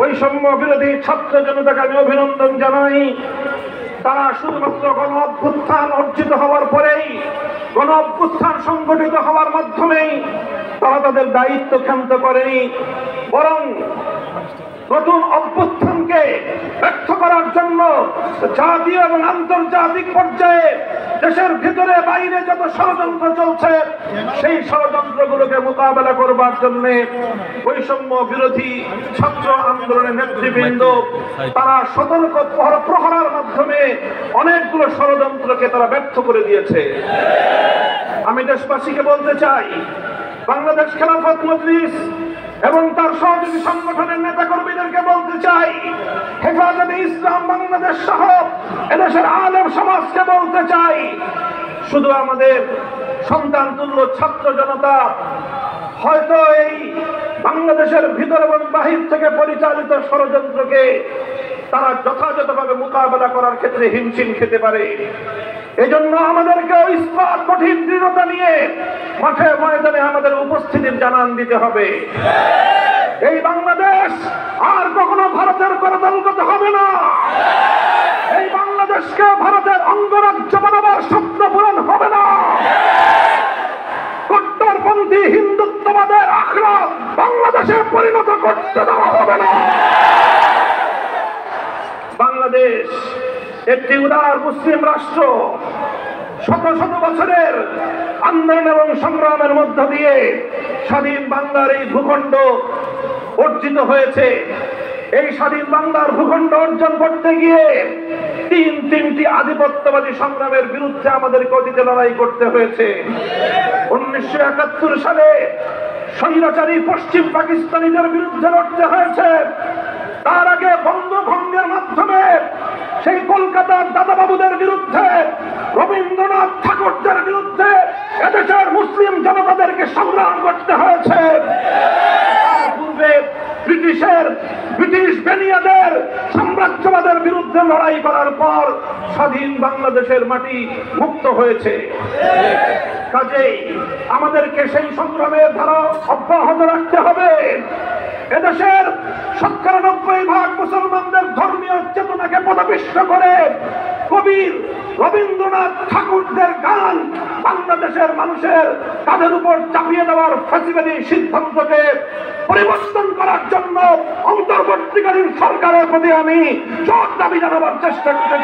বৈষম্য বিরোধী ছাত্র জনতাকে আমি অভিনন্দন জানাই। তারা শুধুমাত্র গণ অভ্যুত্থান অর্জিত হওয়ার পরেই, গণ অভ্যুত্থান সংগঠিত হওয়ার মাধ্যমেই তারা তাদের দায়িত্ব ক্ষান্ত করেনি, বরং নতুন অভ্যুত্থানকে ব্যর্থ করার জন্য জাতীয় এবং আন্তর্জাতিক পর্যায়ে দেশের ভিতরে বাইরে যত ষড়যন্ত্র চলছে সেই ষড়যন্ত্রগুলোকে মোকাবেলা করবার জন্য বৈষম্য বিরোধী ছাত্র আন্দোলনের নেতৃবৃন্দ তারা সতর্ক প্রহরার মাধ্যমে অনেকগুলো ষড়যন্ত্রকে তারা ব্যর্থ করে দিয়েছে। আমি দেশবাসীকে বলতে চাই, বাংলাদেশ খেলাফত মজলিস এবং তার সহযোগী সংগঠনের নেতা কর্মীদেরকে বলতে চাই, হেফাজতে ইসলাম বাংলাদেশ সহ এদেশের আলেম সমাজকে বলতে চাই, শুধু আমাদের সন্তান তুল্য ছাত্র জনতা হয়তো এই বাংলাদেশের ভিতর এবং বাহির থেকে পরিচালিত ষড়যন্ত্রকে তারা যথাযথভাবে মোকাবেলা করার ক্ষেত্রে হিমশিম খেতে পারে। এজন্য আমাদেরকে ইস্পাত কঠিন দৃঢ়তা নিয়ে মাঠে ময়দানে আমাদের উপস্থিতির জানান দিতে হবে। এই বাংলাদেশ আর কখনো ভারতের করদলগত হবে না। এই বাংলাদেশকে ভারতের অঙ্গরাজ্য বানাবার স্বপ্ন পূরণ হবে না। কট্টরপন্থী হিন্দুত্ববাদের আখড়া বাংলাদেশে পরিণত করতে দেওয়া হবে না। বাংলাদেশ একটি উদার মুসলিম রাষ্ট্র। শত শত বছরের আন্দোলন এবং সংগ্রামের মধ্য দিয়ে স্বাধীন বাংলার এই ভূখণ্ড অর্জিত হয়েছে। এই স্বাধীন বাংলার ভূখণ্ড অর্জন করতে গিয়ে তিনটি আধিপত্যবাদী সংগ্রামের বিরুদ্ধে আমাদেরকে অতীতে লড়াই করতে হয়েছে। 1971 সালে স্বৈরাচারী পশ্চিম পাকিস্তানিদের বিরুদ্ধে লড়তে হয়েছে। তার আগে বঙ্গভঙ্গের মাধ্যমে সেই কলকাতার দাদাবাবুদের বিরুদ্ধে, রবীন্দ্রনাথ ঠাকুরদের বিরুদ্ধে এদেশের মুসলিম জনতাদেরকে সংগ্রাম করতে হয়েছে। তার পূর্বে ব্রিটিশ বেনিয়াদের সাম্রাজ্যবাদের বিরুদ্ধে লড়াই করার পর স্বাধীন বাংলাদেশের মাটি মুক্ত হয়েছে। কাজেই আমাদেরকে সেই সংগ্রামের ধারা অব্যাহত রাখতে হবে। এদেশের ৯৭% মুসলমানদের ধর্মীয় চেতনাকে পদপিষ্ট করে কবির রবীন্দ্রনাথ ঠাকুরদের গান বাংলাদেশের মানুষের তাদের উপর চাপিয়ে দেওয়ার ফ্যাসিবাদী সিদ্ধান্তকে পরিবর্তন করার জন্য অন্তর্বর্তীকালীন সরকারের প্রতি আমি জোর দাবি জানাবার চেষ্টা করছি।